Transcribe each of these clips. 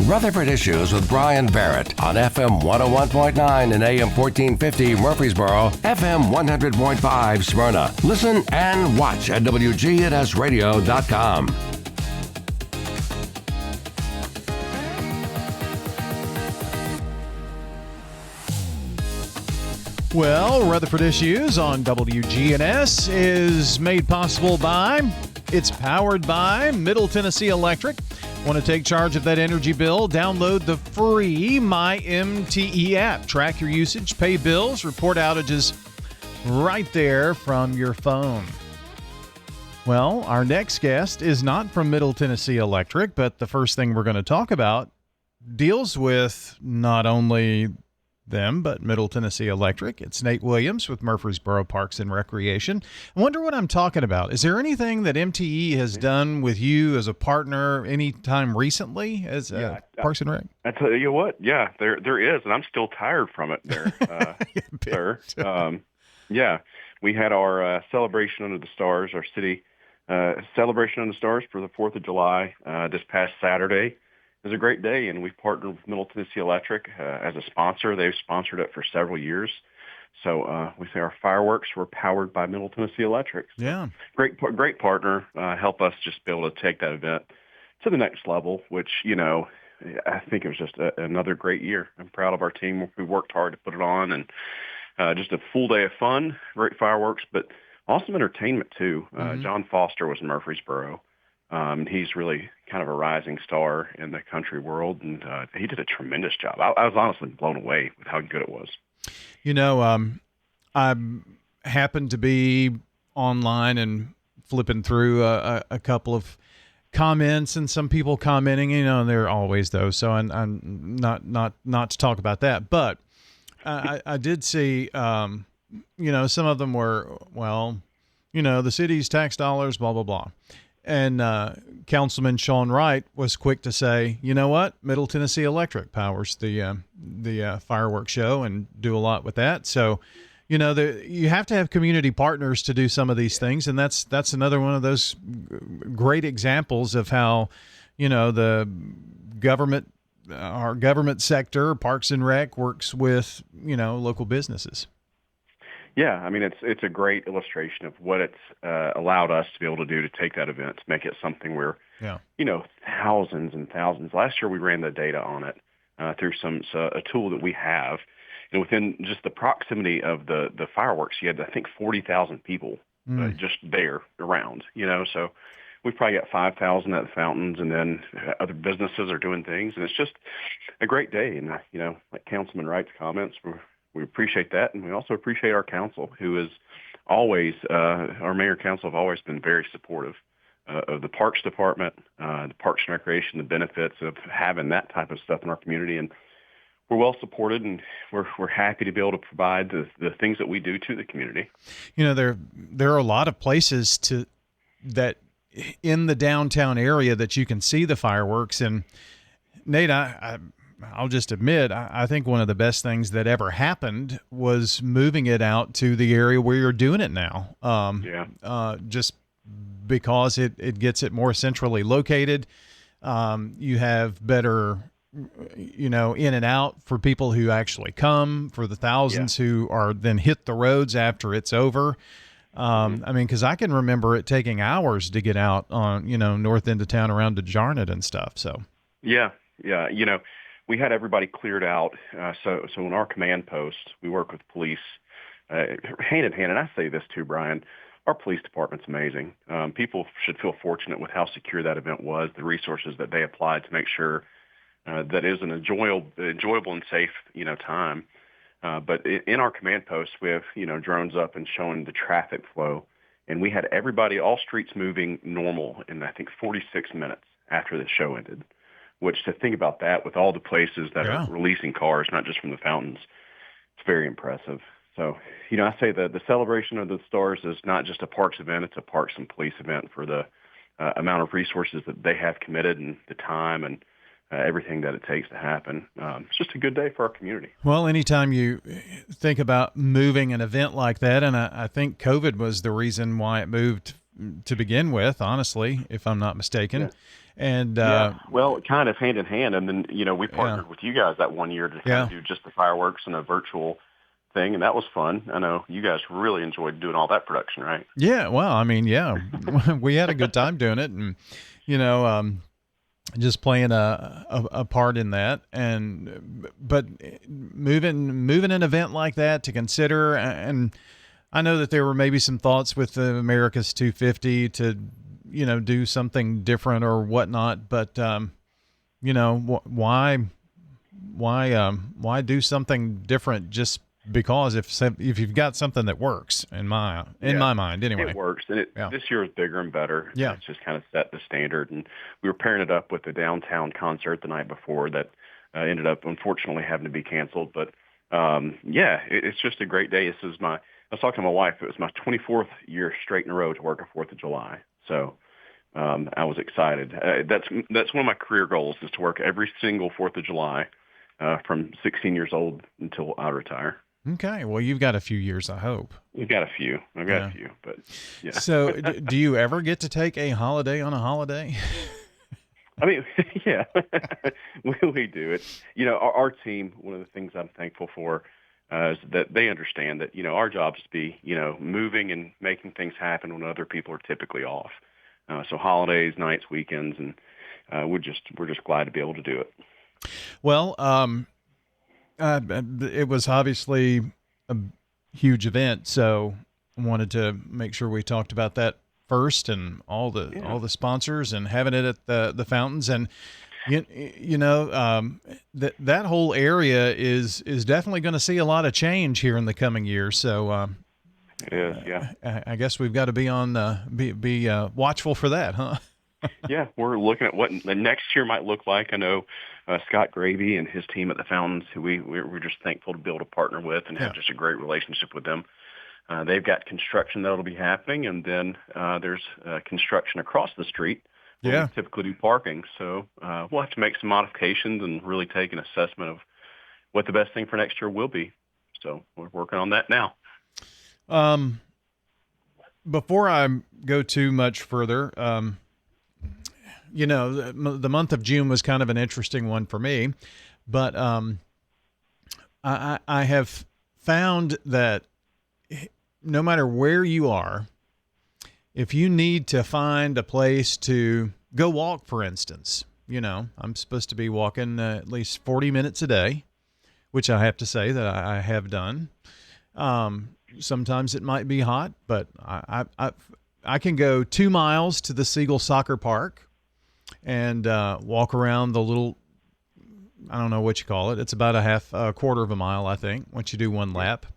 Rutherford Issues with Brian Barrett on FM 101.9 and AM 1450 Murfreesboro, FM 100.5 Smyrna. Listen and watch at WGNSradio.com. Well, Rutherford Issues on WGNS is made possible by, it's powered by Middle Tennessee Electric. Want to take charge of that energy bill? Download the free MyMTE app. Track your usage, pay bills, report outages right there from your phone. Well, our next guest is not from Middle Tennessee Electric, but the first thing we're going to talk about deals with not only them, but Middle Tennessee Electric. It's Nate Williams with Murfreesboro Parks and Recreation. I wonder what I'm talking about. Is there anything that MTE has done with you as a partner anytime recently as Parks and Rec? I tell you what, yeah, there is, and I'm still tired from it there, sir. We had our celebration under the stars, our city celebration under the stars for the 4th of July this past Saturday. It was a great day, and we've partnered with Middle Tennessee Electric as a sponsor. They've sponsored it for several years. So we say our fireworks were powered by Middle Tennessee Electric. So yeah. Great partner. Help us just be able to take that event to the next level, which, I think it was just another great year. I'm proud of our team. We worked hard to put it on, and just a full day of fun, great fireworks, but awesome entertainment, too. John Foster was in Murfreesboro. He's really kind of a rising star in the country world, and he did a tremendous job. I was honestly blown away with how good it was. I happened to be online and flipping through a couple of comments and some people commenting, there are always those. So I'm not to talk about that, but I did see, some of them were, the city's tax dollars, blah, blah, blah. And Councilman Sean Wright was quick to say, you know what, Middle Tennessee Electric powers the fireworks show and do a lot with that. So, you have to have community partners to do some of these things, and that's another one of those great examples of how, the government, our government sector, Parks and Rec, works with local businesses. Yeah, I mean, it's a great illustration of what it's allowed us to be able to do to take that event, to make it something where, thousands and thousands. Last year we ran the data on it through a tool that we have. And within just the proximity of the fireworks, you had, I think, 40,000 people just there around, So we've probably got 5,000 at the fountains, and then other businesses are doing things. And it's just a great day. And, like Councilman Wright's comments, we appreciate that, and we also appreciate our council, who is always, our mayor and council have always been very supportive of the Parks Department, the Parks and Recreation, the benefits of having that type of stuff in our community. And we're well supported, and we're happy to be able to provide the things that we do to the community. There are a lot of places that in the downtown area that you can see the fireworks. And Nate, I'll just admit, I think one of the best things that ever happened was moving it out to the area where you're doing it now. Just because it gets it more centrally located. You have better, in and out for people who actually come, for the thousands who are then hit the roads after it's over. Because I can remember it taking hours to get out on, north end of town around to Jarnett and stuff. So, yeah. We had everybody cleared out. So in our command post, we work with police hand in hand. And I say this too, Brian, our police department's amazing. People should feel fortunate with how secure that event was, the resources that they applied to make sure that it was an enjoyable and safe, time. But in our command post, we have, drones up and showing the traffic flow. And we had all streets moving normal in, I think, 46 minutes after the show ended. Which, to think about that with all the places that are releasing cars, not just from the fountains, it's very impressive. So, I say that the celebration of the stars is not just a parks event, it's a parks and police event for the amount of resources that they have committed and the time and everything that it takes to happen. It's just a good day for our community. Well, anytime you think about moving an event like that, and I think COVID was the reason why it moved to begin with, honestly, if I'm not mistaken. Yeah. And well, kind of hand in hand. And then, we partnered with you guys that one year to kind of do just the fireworks and a virtual thing, and that was fun. I know you guys really enjoyed doing all that production, right? Yeah, well, I mean, yeah, we had a good time doing it, and just playing a part in that, but moving an event like that to consider, and I know that there were maybe some thoughts with the America's 250 to do something different or whatnot, but why do something different just because if you've got something that works in my mind anyway. It works, and this year is bigger and better. Yeah, it's just kind of set the standard, and we were pairing it up with the downtown concert the night before that ended up unfortunately having to be canceled. But it's just a great day. I was talking to my wife. It was my 24th year straight in a row to work a 4th of July, so I was excited. That's one of my career goals, is to work every single 4th of July from 16 years old until I retire. Okay. Well, you've got a few years, I hope. I've got a few, but yeah. So do you ever get to take a holiday on a holiday? I mean, yeah, we do it. Our team, one of the things I'm thankful for is that they understand that, our job is to be, moving and making things happen when other people are typically off. So holidays, nights, weekends, and we're just glad to be able to do it. Well, it was obviously a huge event, so I wanted to make sure we talked about that first, and all the sponsors, and having it at the fountains, and that whole area is definitely going to see a lot of change here in the coming years. So it is, yeah. I guess we've got to be on be watchful for that, huh? Yeah, we're looking at what the next year might look like. I know Scott Gravy and his team at the Fountains, who we're just thankful to be able to partner with and have just a great relationship with them. They've got construction that'll be happening, and then there's construction across the street where we typically do parking. So we'll have to make some modifications and really take an assessment of what the best thing for next year will be. So we're working on that now. Before I go too much further, the month of June was kind of an interesting one for me, but I have found that no matter where you are, if you need to find a place to go walk, for instance, I'm supposed to be walking at least 40 minutes a day, which I have to say that I have done. Sometimes it might be hot, but I can go 2 miles to the Siegel Soccer Park and walk around the little, I don't know what you call it. It's about a quarter of a mile, I think, once you do one lap.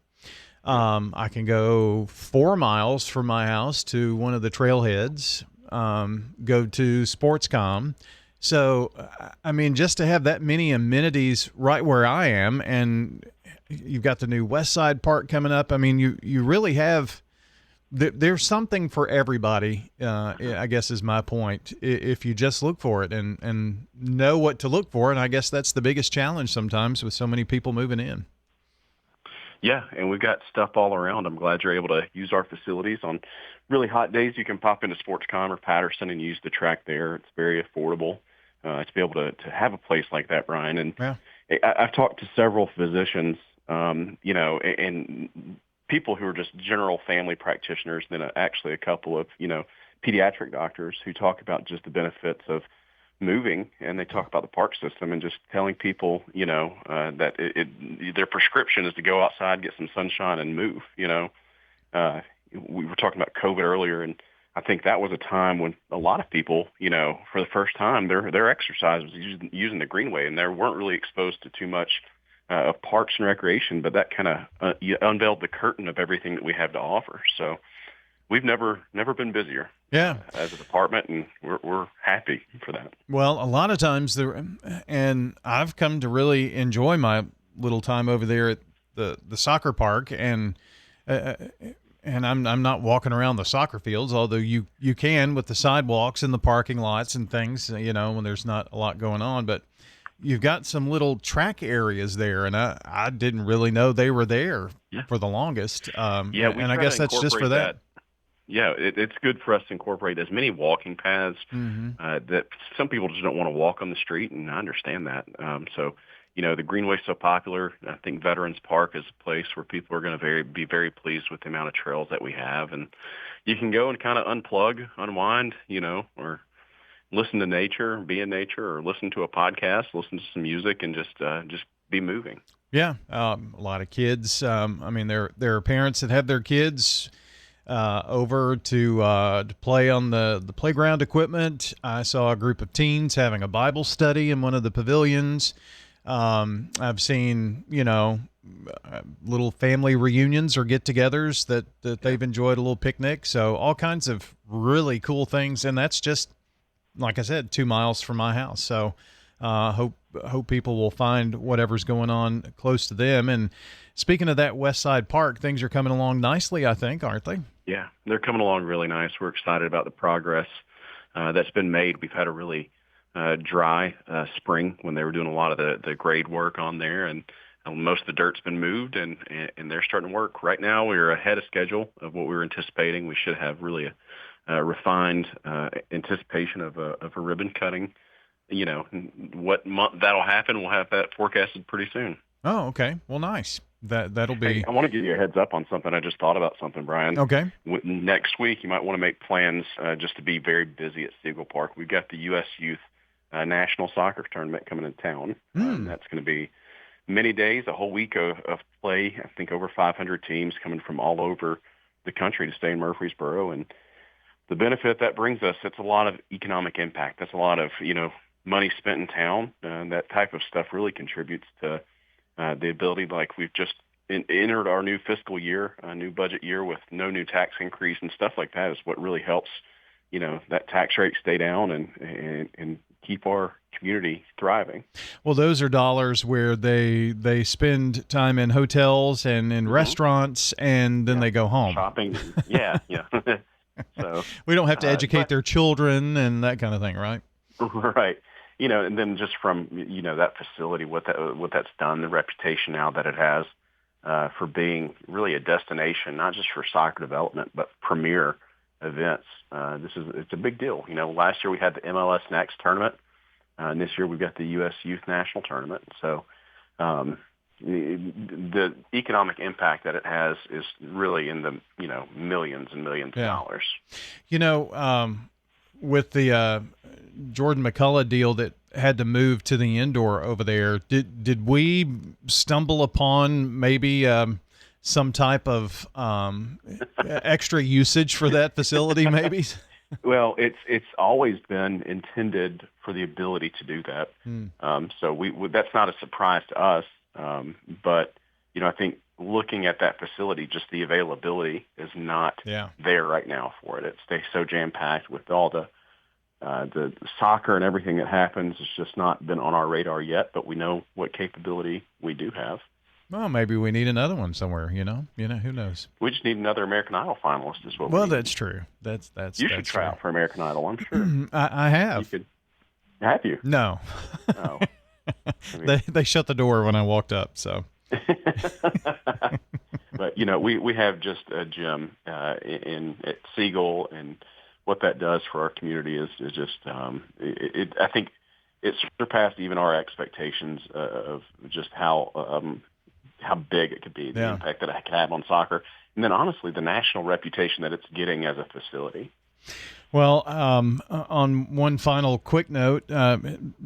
I can go 4 miles from my house to one of the trailheads, go to Sportscom. So, I mean, just to have that many amenities right where I am, and you've got the new West Side Park coming up. I mean, you really have, there's something for everybody, I guess is my point, if you just look for it and know what to look for. And I guess that's the biggest challenge sometimes with so many people moving in. Yeah, and we've got stuff all around. I'm glad you're able to use our facilities. On really hot days, you can pop into Sportscom or Patterson and use the track there. It's very affordable to be able to have a place like that, Brian. And I've talked to several physicians, and people who are just general family practitioners, then actually a couple of, pediatric doctors who talk about just the benefits of moving, and they talk about the park system and just telling people, that their prescription is to go outside, get some sunshine, and move. We were talking about COVID earlier, and I think that was a time when a lot of people, for the first time, their exercise was using the greenway, and they weren't really exposed to too much of parks and recreation, but that kind of unveiled the curtain of everything that we have to offer. So we've never been busier as a department, and we're happy for that. Well, a lot of times and I've come to really enjoy my little time over there at the soccer park, and I'm not walking around the soccer fields, although you can with the sidewalks and the parking lots and things, when there's not a lot going on, but you've got some little track areas there, and I didn't really know they were there for the longest. And I guess that's just for that. it's good for us to incorporate as many walking paths that some people just don't want to walk on the street, and I understand that. So, the Greenway's so popular. I think Veterans Park is a place where people are going to be very pleased with the amount of trails that we have, and you can go and kind of unplug, unwind, or listen to nature, be in nature, or listen to a podcast, listen to some music, and just be moving. Yeah, a lot of kids. There are parents that have their kids over to play on the playground equipment. I saw a group of teens having a Bible study in one of the pavilions. I've seen, little family reunions or get-togethers that they've enjoyed, a little picnic. So all kinds of really cool things, and that's just, like I said, 2 miles from my house. So hope people will find whatever's going on close to them. And speaking of that West Side Park, things are coming along nicely, I think, aren't they? Yeah, they're coming along really nice. We're excited about the progress that's been made. We've had a really dry spring when they were doing a lot of the grade work on there, and most of the dirt's been moved, and they're starting to work. Right now, we're ahead of schedule of what we were anticipating. We should have really a refined anticipation of a ribbon cutting. What month that'll happen, we'll have that forecasted pretty soon. Oh, okay. Well, nice. That'll be. Hey, I want to give you a heads up on something. I just thought about something, Brian. Okay. Next week, you might want to make plans just to be very busy at Siegel Park. We've got the U.S. Youth National Soccer Tournament coming into town. That's going to be many days, a whole week of play. I think over 500 teams coming from all over the country to stay in Murfreesboro. And the benefit that brings us, it's a lot of economic impact. That's a lot of, money spent in town. That type of stuff really contributes to the ability, like we've just entered our new fiscal year, a new budget year with no new tax increase and stuff like that is what really helps, that tax rate stay down and keep our community thriving. Well, those are dollars where they spend time in hotels and in restaurants, and then they go home. Shopping. Yeah. So we don't have to educate their children and that kind of thing, right? Right. And then just from, that facility, what that's done, the reputation now that it has for being really a destination, not just for soccer development, but premier events. It's a big deal. Last year we had the MLS Next tournament, and this year we've got the U.S. Youth National Tournament. So the economic impact that it has is really in the, millions and millions of dollars. With the Jordan McCullough deal that had to move to the indoor over there, did we stumble upon maybe some type of extra usage for that facility maybe? Well, it's always been intended for the ability to do that. So that's not a surprise to us. But, I think looking at that facility, just the availability is not there right now for it. It stays so jam-packed with all the soccer and everything that happens. It's just not been on our radar yet, but we know what capability we do have. Well, maybe we need another one somewhere, who knows? We just need another American Idol finalist is what we need. That's true. That's You should try out for American Idol, I'm sure. I have. You could. Have you? No. Oh. They shut the door when I walked up, so. But, we have just a gym at Siegel, and what that does for our community is just, I think it surpassed even our expectations of just how big it could be, the impact that it could have on soccer, and then honestly the national reputation that it's getting as a facility. Well, on one final quick note,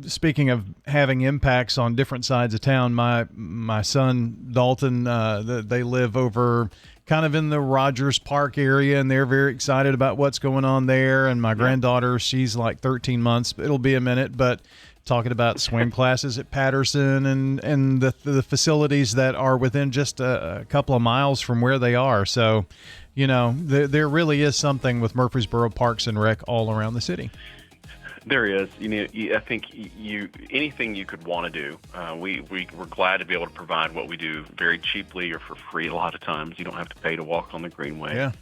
speaking of having impacts on different sides of town, my son Dalton, they live over kind of in the Rogers Park area, and they're very excited about what's going on there. And my granddaughter, she's like 13 months. It'll be a minute, but talking about swim classes at Patterson and the facilities that are within just a couple of miles from where they are. So, there really is something with Murfreesboro Parks and Rec all around the city. There is. I think anything you could want to do, we're glad to be able to provide what we do very cheaply or for free a lot of times. You don't have to pay to walk on the Greenway. Yeah.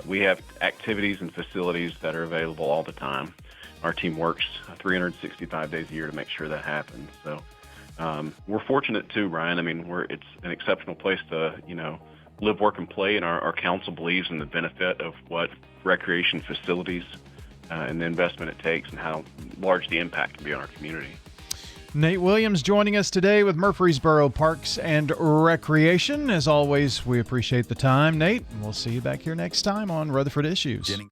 We have activities and facilities that are available all the time. Our team works 365 days a year to make sure that happens. So we're fortunate too, Ryan. It's an exceptional place to, live, work, and play, and our council believes in the benefit of what recreation facilities and the investment it takes and how large the impact can be on our community. Nate Williams joining us today with Murfreesboro Parks and Recreation. As always, we appreciate the time, Nate, and we'll see you back here next time on Rutherford Issues.